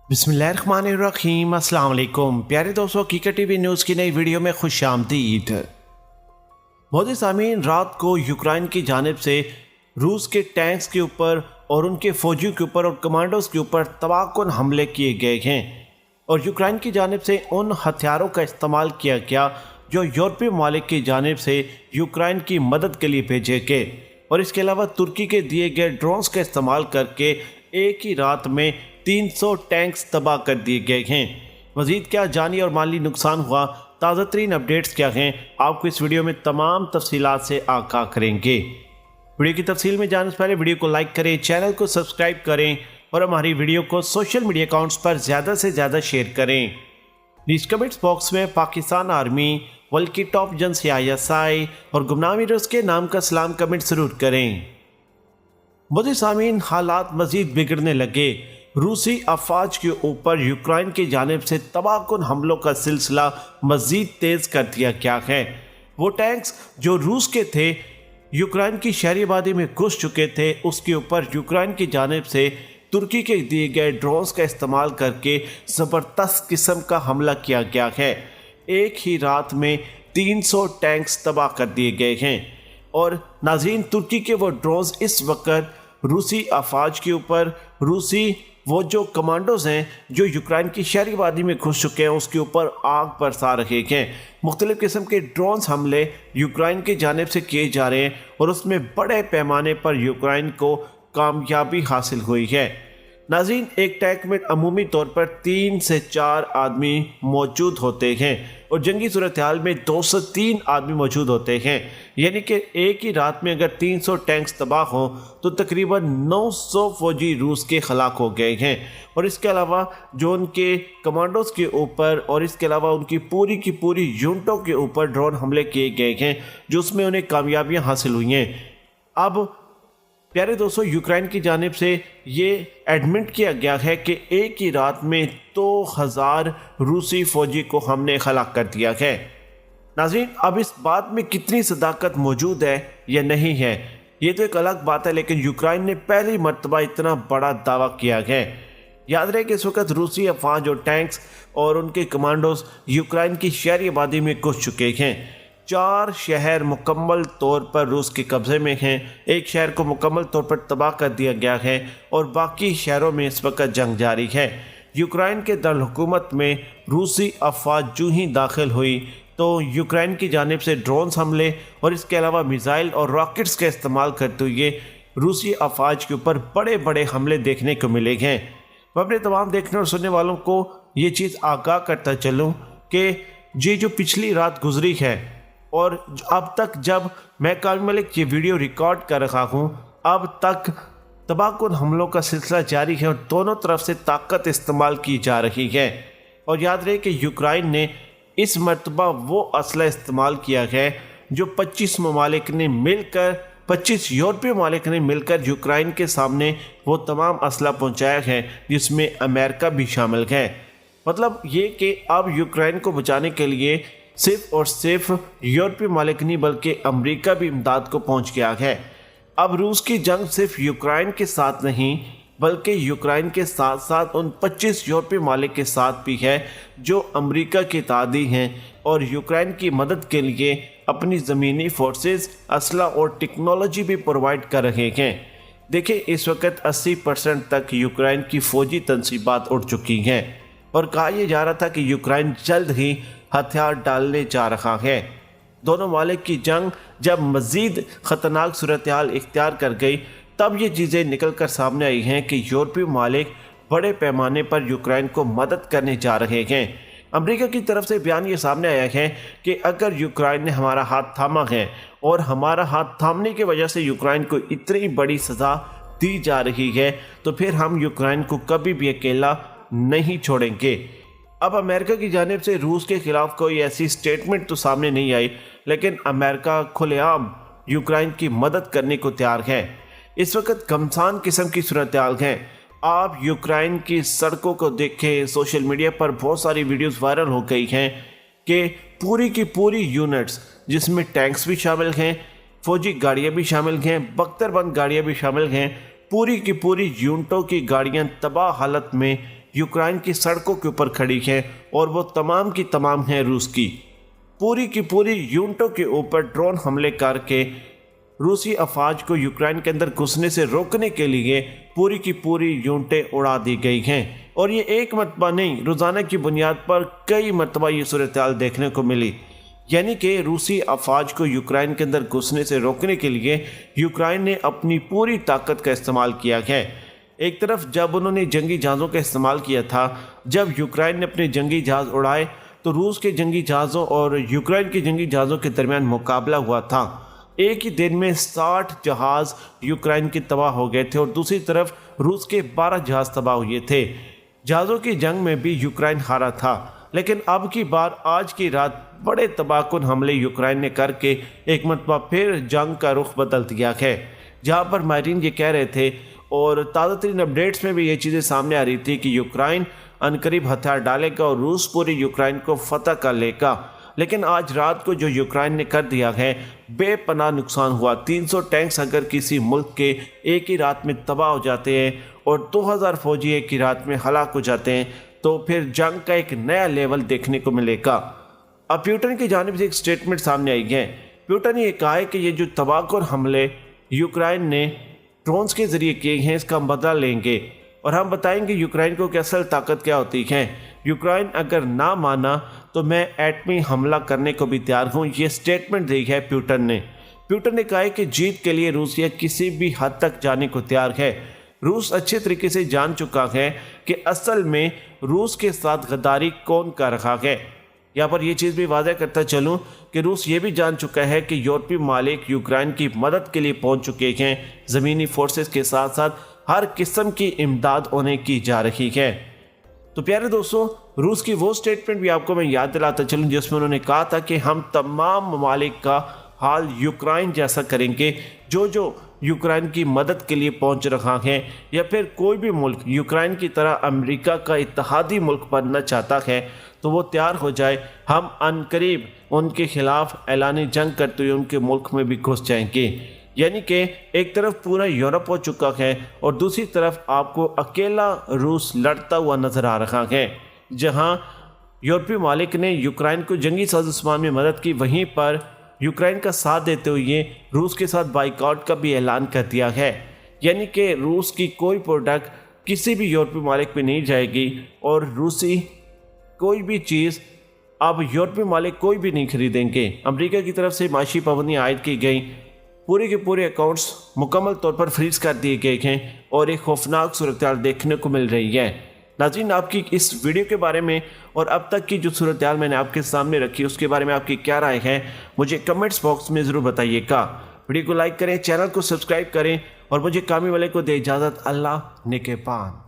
बिस्मिल्लाहिर्रहमानिर्रहीम। अस्सलाम वालेकुम प्यारे दोस्तों, हकीकत टीवी न्यूज़ की नई वीडियो में खुश आमदीद। मोदी सामीन, रात को यूक्रेन की जानिब से रूस के टैंक्स के ऊपर और उनके फौजियों के ऊपर और कमांडोज के ऊपर तबाहकुन हमले किए गए हैं और यूक्रेन की जानिब से उन हथियारों का इस्तेमाल किया गया जो यूरोपीय ममालिक की जानिब से यूक्रेन की मदद के लिए भेजे गए और इसके अलावा तुर्की के दिए गए ड्रोन्स का इस्तेमाल करके एक ही रात में 300 टैंक्स तबाह कर दिए गए हैं। मज़ीद क्या जानी और माली नुकसान हुआ, ताज़ा तरीन अपडेट्स क्या हैं, आपको इस वीडियो में तमाम तफसीलात से आगाह करेंगे। वीडियो की तफसील में जाने से पहले वीडियो को लाइक करें, चैनल को सब्सक्राइब करें और हमारी वीडियो को सोशल मीडिया अकाउंट्स पर ज़्यादा से ज़्यादा शेयर करें। नीचे कमेंट्स बॉक्स में पाकिस्तान आर्मी, वर्ल्ड की टॉप एजेंसी ISI और गुमनाम हीरोज़ के नाम का सलाम कमेंट ज़रूर करें। मोदी सामीन, हालात मज़ीद बिगड़ने लगे। रूसी अफवाज के ऊपर यूक्रेन की जानिब से तबाहकुन हमलों का सिलसिला मज़ीद तेज़ कर दिया गया है। वो टैंक्स जो रूस के थे यूक्रेन की शहरी आबादी में घुस चुके थे, उसके ऊपर यूक्रेन की जानिब से तुर्की के दिए गए ड्रोन्स का इस्तेमाल करके ज़बरदस्त किस्म का हमला किया गया है। एक ही रात में 300 टैंक्स तबाह कर दिए गए हैं और नाज़रीन, तुर्की के वो ड्रोन्स इस वक्त रूसी अफवाज के ऊपर, रूसी वो जो कमांडोज हैं जो यूक्रेन की शहरी आबादी में घुस चुके हैं, उसके ऊपर आग बरसा रहे हैं। मुख्तलिफ़ किस्म के ड्रोन्स हमले यूक्रेन की जानिब से किए जा रहे हैं और उसमें बड़े पैमाने पर यूक्रेन को कामयाबी हासिल हुई है। नाज़रीन, एक टैंक में अमूमी तौर पर 3 से 4 आदमी मौजूद होते हैं और जंगी सूरत हाल में 2 से 3 आदमी मौजूद होते हैं, यानी कि एक ही रात में अगर 300 टैंक्स तबाह हों तो तकरीबन 900 फौजी रूस के हलाक हो गए हैं और इसके अलावा जो उनके कमांडोज के ऊपर और इसके अलावा उनकी पूरी की पूरी यूनिटों के ऊपर ड्रोन हमले किए गए हैं जो उसमें उन्हें कामयाबियाँ हासिल हुई हैं। अब प्यारे दोस्तों, यूक्रेन की जानिब से ये एडमिट किया गया है कि एक ही रात में 2000 रूसी फौजी को हमने हलाक कर दिया है। नाज़रीन, अब इस बात में कितनी सदाकत मौजूद है या नहीं है ये तो एक अलग बात है, लेकिन यूक्रेन ने पहली मर्तबा इतना बड़ा दावा किया है। याद रहे कि इस वक्त रूसी अफवाज और टैंक्स और उनके कमांडोज यूक्रेन की शहरी आबादी में घुस चुके हैं। 4 शहर मुकम्मल तौर पर रूस के कब्ज़े में हैं, एक शहर को मुकम्मल तौर पर तबाह कर दिया गया है और बाकी शहरों में इस वक्त जंग जारी है। यूक्रेन के दारकूमत में रूसी अफवाज जो ही दाखिल हुई तो यूक्रेन की जानिब से ड्रोन्स हमले और इसके अलावा मिसाइल और रॉकेट्स का इस्तेमाल करते हुए रूसी अफवाज के ऊपर बड़े बड़े हमले देखने को मिले हैं। मैं अपने तमाम देखने और सुनने वालों को ये चीज़ आगाह करता चलूँ कि ये जो पिछली रात गुजरी है और अब तक जब मैं कामिल मलिक ये वीडियो रिकॉर्ड कर रहा हूँ, अब तक तबाहकुन हमलों का सिलसिला जारी है और दोनों तरफ से ताकत इस्तेमाल की जा रही है। और याद रहे कि यूक्रेन ने इस मरतबा वो असला इस्तेमाल किया है जो 25 ममालिक ने मिलकर 25 यूरोपीय ममालिक ने मिलकर यूक्रेन के सामने वो तमाम असला पहुँचाया है, जिसमें अमेरिका भी शामिल है। मतलब ये कि अब यूक्रेन को बचाने के लिए सिर्फ और सिर्फ यूरोपीय ममालिक नहीं बल्कि अमेरिका भी इमदाद को पहुंच गया है। अब रूस की जंग सिर्फ यूक्रेन के साथ नहीं बल्कि यूक्रेन के साथ साथ उन 25 यूरोपीय ममालिक के साथ भी है जो अमेरिका के तादी हैं और यूक्रेन की मदद के लिए अपनी ज़मीनी फोर्सेस, असला और टेक्नोलॉजी भी प्रोवाइड कर रहे हैं। देखिए, इस वक्त 80% तक यूक्रेन की फ़ौजी तनसीबात उठ चुकी हैं और कहा यह जा रहा था कि यूक्रेन जल्द ही हथियार डालने जा रहा है। दोनों ममालिक की जंग जब मज़ीद ख़तरनाक सूरत हाल इख्तियार कर गई तब ये चीज़ें निकल कर सामने आई हैं कि यूरोपीय ममालिक बड़े पैमाने पर यूक्रेन को मदद करने जा रहे हैं। अमेरिका की तरफ से बयान ये सामने आया है कि अगर यूक्रेन ने हमारा हाथ थामा है और हमारा हाथ थामने की वजह से यूक्रेन को इतनी बड़ी सज़ा दी जा रही है तो फिर हम यूक्रेन को कभी भी अकेला नहीं छोड़ेंगे। अब अमेरिका की जानिब से रूस के खिलाफ कोई ऐसी स्टेटमेंट तो सामने नहीं आई, लेकिन अमेरिका खुलेआम यूक्रेन की मदद करने को तैयार है। इस वक्त घमसान किस्म की सूरत हाल है। आप यूक्रेन की सड़कों को देखें, सोशल मीडिया पर बहुत सारी वीडियोस वायरल हो गई हैं कि पूरी की पूरी यूनिट्स जिसमें टैंक्स भी शामिल हैं, फौजी गाड़ियाँ भी शामिल हैं, बख्तरबंद गाड़ियाँ भी शामिल हैं, पूरी की पूरी यूनिटों की गाड़ियाँ तबाह हालत में यूक्रेन की सड़कों के ऊपर खड़ी हैं और वो तमाम की तमाम हैं रूस की पूरी यूनिटों के ऊपर ड्रोन हमले करके रूसी अफवाज को यूक्रेन के अंदर घुसने से रोकने के लिए पूरी की पूरी यूनिटें उड़ा दी गई हैं। और ये एक मरतबा नहीं, रोज़ाना की बुनियाद पर कई मरतबा ये सूरत हाल देखने को मिली। यानी कि रूसी अफवाज को यूक्रेन के अंदर घुसने से रोकने के लिए यूक्रेन ने अपनी पूरी ताकत का इस्तेमाल किया है। एक तरफ जब उन्होंने जंगी जहाज़ों का इस्तेमाल किया था, जब यूक्रेन ने अपने जंगी जहाज़ उड़ाए तो रूस के जंगी जहाज़ों और यूक्रेन के जंगी जहाज़ों के दरमियान मुकाबला हुआ था। एक ही दिन में 60 जहाज़ यूक्रेन के तबाह हो गए थे और दूसरी तरफ रूस के 12 जहाज़ तबाह हुए थे। जहाज़ों की जंग में भी यूक्रेन हारा था, लेकिन अब की बार आज की रात बड़े तबाहकुन हमले यूक्रेन ने करके एक मरतबा फिर जंग का रुख बदल दिया है। जहाँ पर माहिरीन ये कह रहे थे और ताज़ा तरीन अपडेट्स में भी ये चीज़ें सामने आ रही थी कि यूक्रेन अनकरीब हथियार डालेगा और रूस पूरी यूक्रेन को फतह कर लेगा। लेकिन आज रात को जो यूक्रेन ने कर दिया है, बेपनाह नुकसान हुआ। 300 टैंक्स अगर किसी मुल्क के एक ही रात में तबाह हो जाते हैं और 2000 फौजी एक ही रात में हलाक हो जाते हैं तो फिर जंग का एक नया लेवल देखने को मिलेगा। अब प्यूटन की जानिब से एक स्टेटमेंट सामने आई है। प्यूटन ने यह कहा है कि ये जो तबाहकुन हमले यूक्रेन ने ड्रोन्स के जरिए किए हैं इसका बदला लेंगे और हम बताएंगे यूक्रेन को कि असल ताकत क्या होती है। यूक्रेन अगर ना माना तो मैं एटमी हमला करने को भी तैयार हूँ, ये स्टेटमेंट दी है प्यूटन ने। प्यूटन ने कहा है कि जीत के लिए रूसिया किसी भी हद तक जाने को तैयार है। रूस अच्छे तरीके से जान चुका है कि असल में रूस के साथ गद्दारी कौन कर रहा है। यहाँ पर यह चीज़ भी वाज़ह करता चलूँ कि रूस ये भी जान चुका है कि यूरोपीय मालिक यूक्रेन की मदद के लिए पहुँच चुके हैं। ज़मीनी फोर्सेस के साथ साथ हर किस्म की इमदाद उन्हें की जा रही है। तो प्यारे दोस्तों, रूस की वो स्टेटमेंट भी आपको मैं याद दिलाता चलूँ जिसमें उन्होंने कहा था कि हम तमाम ममालिक का हाल यूक्रेन जैसा करेंगे। जो यूक्रेन की मदद के लिए पहुंच रहा है या फिर कोई भी मुल्क यूक्रेन की तरह अमेरिका का इत्तेहादी मुल्क बनना चाहता है तो वो तैयार हो जाए। हम अनकरीब उनके खिलाफ ऐलान जंग करते हुए उनके मुल्क में भी घुस जाएंगे। यानी कि एक तरफ पूरा यूरोप हो चुका है और दूसरी तरफ आपको अकेला रूस लड़ता हुआ नज़र आ रहा है। जहां यूरोपीय मालिक ने यूक्रेन को जंगी साज़ोसामान में मदद की, वहीं पर यूक्रेन का साथ देते हुए रूस के साथ बाइकआउट का भी ऐलान कर दिया है। यानी कि रूस की कोई प्रोडक्ट किसी भी यूरोपीय मालिक पे नहीं जाएगी और रूसी कोई भी चीज़ अब यूरोपीय मालिक कोई भी नहीं खरीदेंगे। अमेरिका की तरफ से माशी पाबंदी आयद की गई, पूरे के पूरे अकाउंट्स मुकम्मल तौर पर फ्रीज कर दिए गए हैं और एक खौफनाक सूरत-हाल देखने को मिल रही है। नाज़रीन, आपकी इस वीडियो के बारे में और अब तक की जो सूरत-हाल मैंने आपके सामने रखी उसके बारे में आपकी क्या राय है, मुझे कमेंट्स बॉक्स में ज़रूर बताइएगा। वीडियो को लाइक करें, चैनल को सब्सक्राइब करें और मुझे कामी वाले को दे इजाज़त। अल्लाह निगहबान।